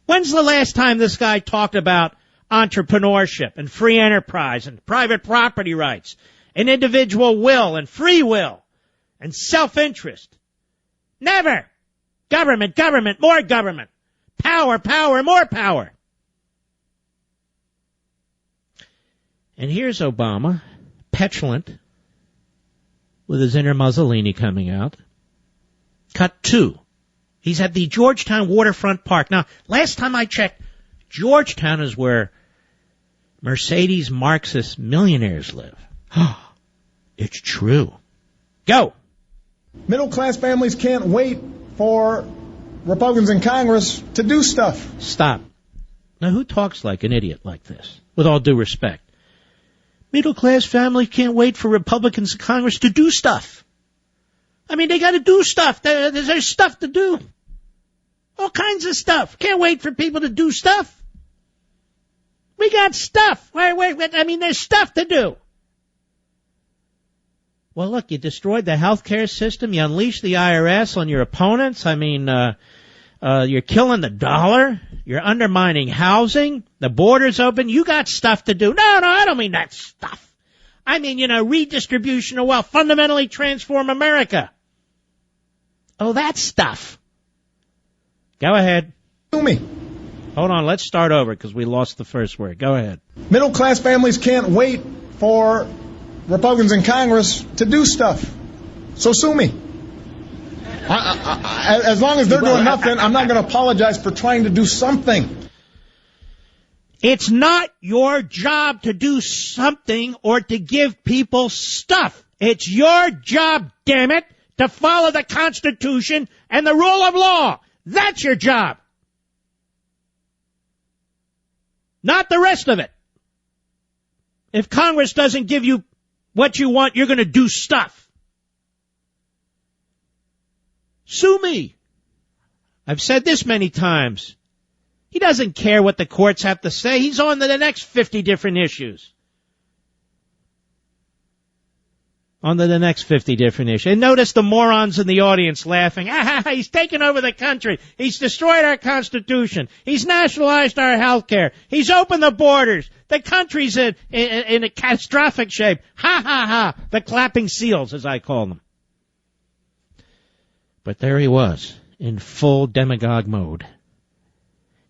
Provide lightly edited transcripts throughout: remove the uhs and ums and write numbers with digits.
When's the last time this guy talked about entrepreneurship and free enterprise and private property rights and individual will and free will and self-interest? Never. Government, government, more government. Power, power, more power. And here's Obama, petulant, with his inner Mussolini coming out. Cut 2. He's at the Georgetown Waterfront Park. Now, last time I checked, Georgetown is where Mercedes Marxist millionaires live. It's true. Go. Middle-class families can't wait for Republicans in Congress to do stuff. Stop. Now, who talks like an idiot like this? With all due respect. Middle-class families can't wait for Republicans in Congress to do stuff. I mean, they got to do stuff. There's stuff to do. All kinds of stuff. Can't wait for people to do stuff. We got stuff. Wait. I mean, there's stuff to do. Well, look, you destroyed the healthcare system. You unleashed the IRS on your opponents. I mean, you're killing the dollar. You're undermining housing. The border's open. You got stuff to do. No, I don't mean that stuff. I mean, redistribution of wealth, fundamentally transform America. Oh, that stuff. Go ahead. To me. Hold on, let's start over because we lost the first word. Go ahead. Middle-class families can't wait for Republicans in Congress to do stuff. So sue me. As long as they're doing nothing, I'm not going to apologize for trying to do something. It's not your job to do something or to give people stuff. It's your job, damn it, to follow the Constitution and the rule of law. That's your job. Not the rest of it. If Congress doesn't give you what you want, you're going to do stuff. Sue me. I've said this many times. He doesn't care what the courts have to say. He's on to the next 50 different issues. On to the next 50 different issues. And notice the morons in the audience laughing. He's taken over the country. He's destroyed our Constitution. He's nationalized our health care. He's opened the borders. The country's in a catastrophic shape. The clapping seals, as I call them. But there he was, in full demagogue mode,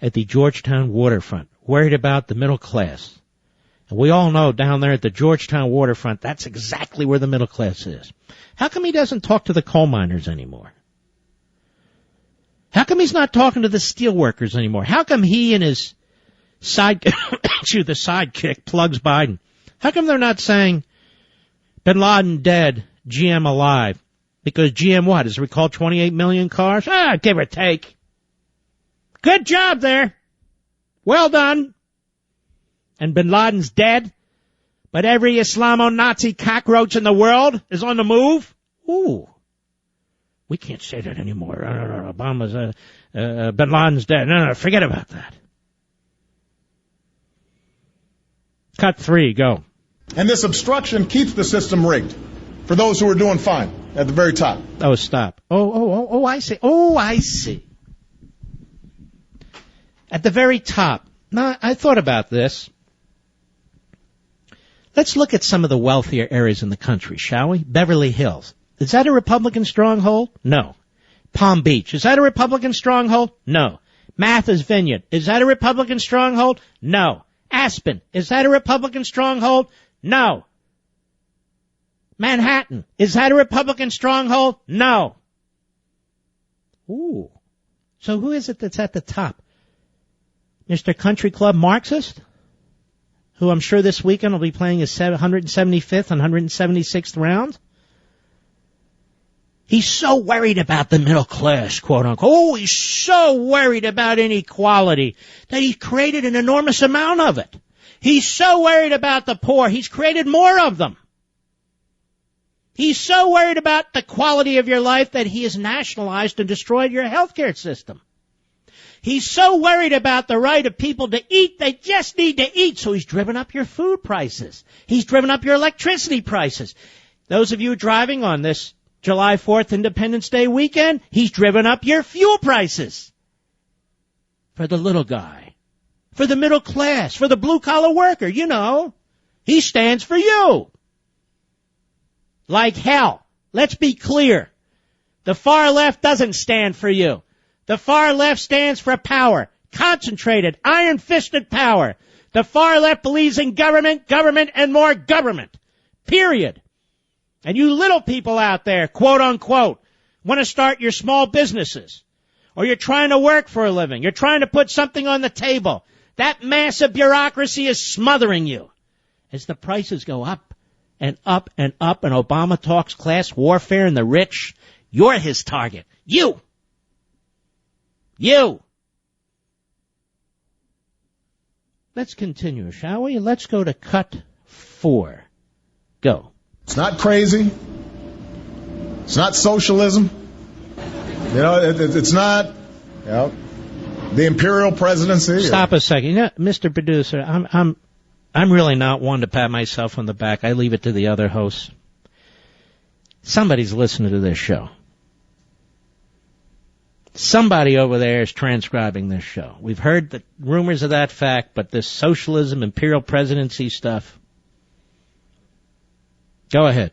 at the Georgetown waterfront, worried about the middle class. And we all know down there at the Georgetown waterfront, that's exactly where the middle class is. How come he doesn't talk to the coal miners anymore? How come he's not talking to the steel workers anymore? How come he and his sidekick plugs Biden? How come they're not saying, Bin Laden dead, GM alive? Because GM what? Has recalled 28 million cars? Give or take. Good job there. Well done. And Bin Laden's dead, but every Islamo-Nazi cockroach in the world is on the move? Ooh. We can't say that anymore. No. Obama's, Bin Laden's dead. No, forget about that. Cut 3, go. And this obstruction keeps the system rigged for those who are doing fine at the very top. Oh, stop. Oh, I see. Oh, I see. At the very top. Now, I thought about this. Let's look at some of the wealthier areas in the country, shall we? Beverly Hills. Is that a Republican stronghold? No. Palm Beach. Is that a Republican stronghold? No. Martha's Vineyard. Is that a Republican stronghold? No. Aspen. Is that a Republican stronghold? No. Manhattan. Is that a Republican stronghold? No. Ooh. So who is it that's at the top? Mr. Country Club Marxist? Who I'm sure this weekend will be playing his 175th and 176th round? He's so worried about the middle class, quote unquote. Oh, he's so worried about inequality that he's created an enormous amount of it. He's so worried about the poor, he's created more of them. He's so worried about the quality of your life that he has nationalized and destroyed your healthcare system. He's so worried about the right of people to eat, they just need to eat, so he's driven up your food prices. He's driven up your electricity prices. Those of you driving on this July 4th Independence Day weekend, he's driven up your fuel prices. for the little guy, for the middle class, for the blue-collar worker, you know. He stands for you. Like hell. Let's be clear. The far left doesn't stand for you. The far left stands for power. Concentrated, iron-fisted power. The far left believes in government, and more government. Period. And you little people out there, quote unquote, want to start your small businesses. Or you're trying to work for a living. You're trying to put something on the table. That massive bureaucracy is smothering you. As the prices go up and up and up, and Obama talks class warfare and the rich, you're his target. You. Let's continue, shall we? Let's go to cut 4. Go. It's not crazy. It's not socialism. It's not the imperial presidency. Stop a second. You know, Mr. Producer, I'm really not one to pat myself on the back. I leave it to the other hosts. Somebody's listening to this show. Somebody over there is transcribing this show. We've heard the rumors of that fact, but this socialism, imperial presidency stuff. Go ahead.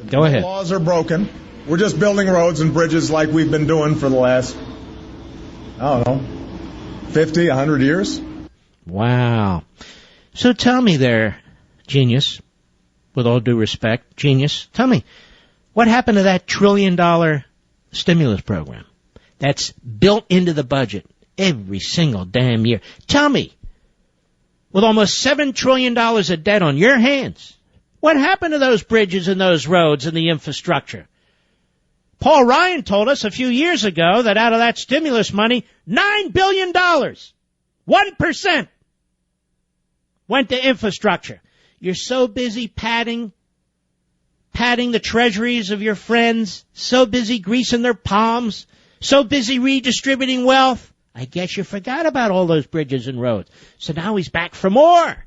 Go ahead. The laws are broken. We're just building roads and bridges like we've been doing for the last, 50, 100 years. Wow. So tell me there, genius, with all due respect, genius, tell me, what happened to that $1 trillion stimulus program that's built into the budget every single damn year? Tell me, with almost $7 trillion of debt on your hands, what happened to those bridges and those roads and the infrastructure? Paul Ryan told us a few years ago that out of that stimulus money, $9 billion, 1%, went to infrastructure. You're so busy patting the treasuries of your friends, so busy greasing their palms, so busy redistributing wealth. I guess you forgot about all those bridges and roads. So now he's back for more.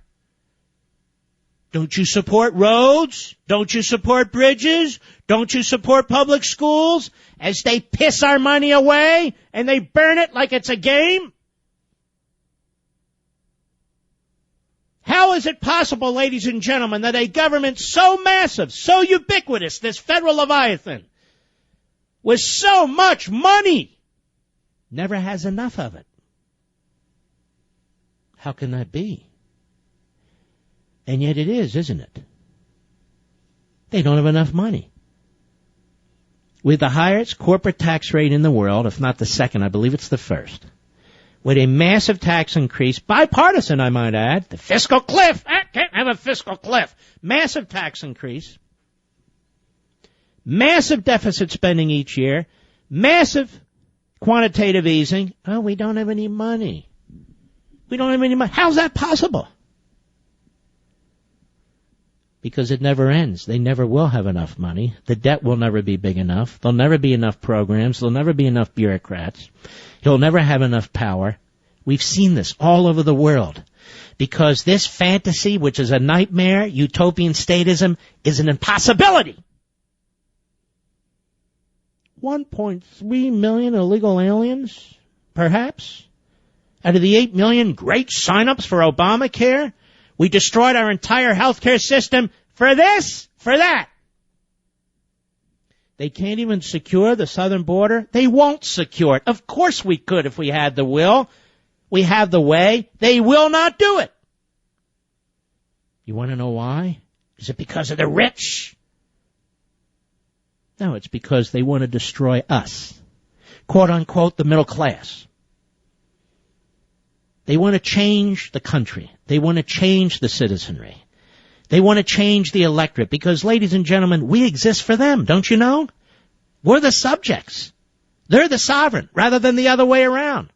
Don't you support roads? Don't you support bridges? Don't you support public schools as they piss our money away and they burn it like it's a game? How is it possible, ladies and gentlemen, that a government so massive, so ubiquitous, this federal leviathan, with so much money, never has enough of it? How can that be? And yet it is, isn't it? They don't have enough money. With the highest corporate tax rate in the world, if not the second, I believe it's the first, with a massive tax increase, bipartisan, I might add, the fiscal cliff. I can't have a fiscal cliff. Massive tax increase. Massive deficit spending each year. Massive quantitative easing. Oh, we don't have any money. We don't have any money. How's that possible? Because it never ends. They never will have enough money. The debt will never be big enough. There'll never be enough programs. There'll never be enough bureaucrats. He'll never have enough power. We've seen this all over the world. Because this fantasy, which is a nightmare, utopian statism, is an impossibility. 1.3 million illegal aliens, perhaps? Out of the 8 million great sign-ups for Obamacare? We destroyed our entire healthcare system for this, for that. They can't even secure the southern border. They won't secure it. Of course we could if we had the will. We have the way. They will not do it. You want to know why? Is it because of the rich? No, it's because they want to destroy us. Quote unquote, the middle class. They want to change the country. They want to change the citizenry. They want to change the electorate because, ladies and gentlemen, we exist for them, don't you know? We're the subjects. They're the sovereign, rather than the other way around.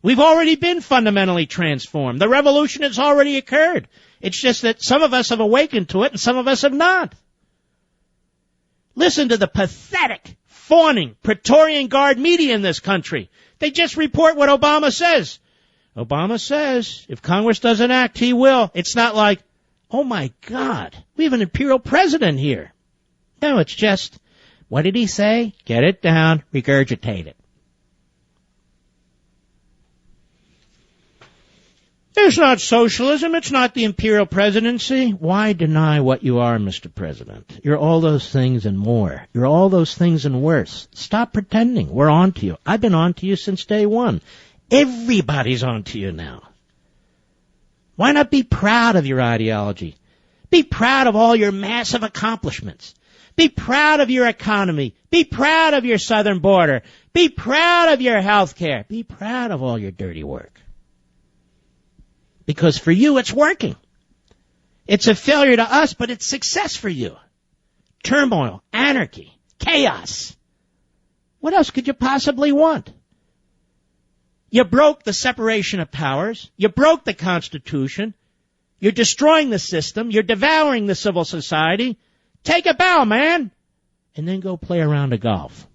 We've already been fundamentally transformed. The revolution has already occurred. It's just that some of us have awakened to it and some of us have not. Listen to the pathetic, fawning, Praetorian Guard media in this country. They just report what Obama says. Obama says if Congress doesn't act, he will. It's not like, oh my God, we have an imperial president here. No, it's just, what did he say? Get it down, regurgitate it. It's not socialism. It's not the imperial presidency. Why deny what you are, Mr. President? You're all those things and more. You're all those things and worse. Stop pretending. We're on to you. I've been on to you since day one. Everybody's on to you now. Why not be proud of your ideology? Be proud of all your massive accomplishments. Be proud of your economy. Be proud of your southern border. Be proud of your health care. Be proud of all your dirty work. Because for you, it's working. It's a failure to us, but it's success for you. Turmoil, anarchy, chaos. What else could you possibly want? You broke the separation of powers. You broke the Constitution. You're destroying the system. You're devouring the civil society. Take a bow, man. And then go play a round of golf.